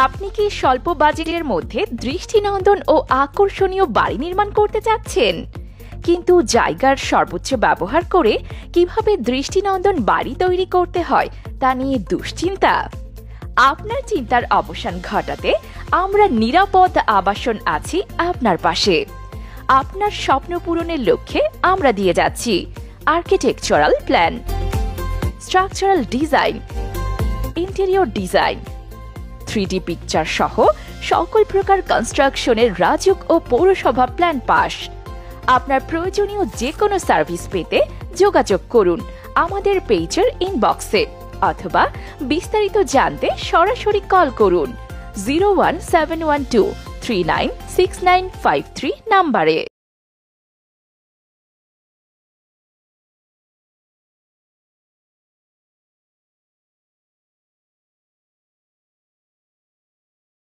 আপনি কি স্বল্প বাজেটের মধ্যে দৃষ্টিনন্দন ও আকর্ষণীয় বাড়ি নির্মাণ করতে চাচ্ছেন, কিন্তু জায়গার সর্বোচ্চ ব্যবহার করে কিভাবে দৃষ্টিনন্দন বাড়ি তৈরি করতে হয় তা নিয়ে দুশ্চিন্তা? আপনার চিন্তার অবসান ঘটাতে আমরা নিরাপদ আবাসন আছি আপনার পাশে। আপনার স্বপ্ন পূরণের লক্ষ্যে আমরা দিয়ে যাচ্ছি architectural plan, structural design, interior design, 3D picture সহ সকল প্রকার কনস্ট্রাকশনের রাজুক ও পৌরসভা প্ল্যান পাস। আপনার প্রয়োজনীয় যে কোনো সার্ভিস পেতে যোগাযোগ করুন আমাদের পেজের ইনবক্সে অথবা বিস্তারিত জানতে সরাসরি কল করুন 01712396953 নাম্বারে।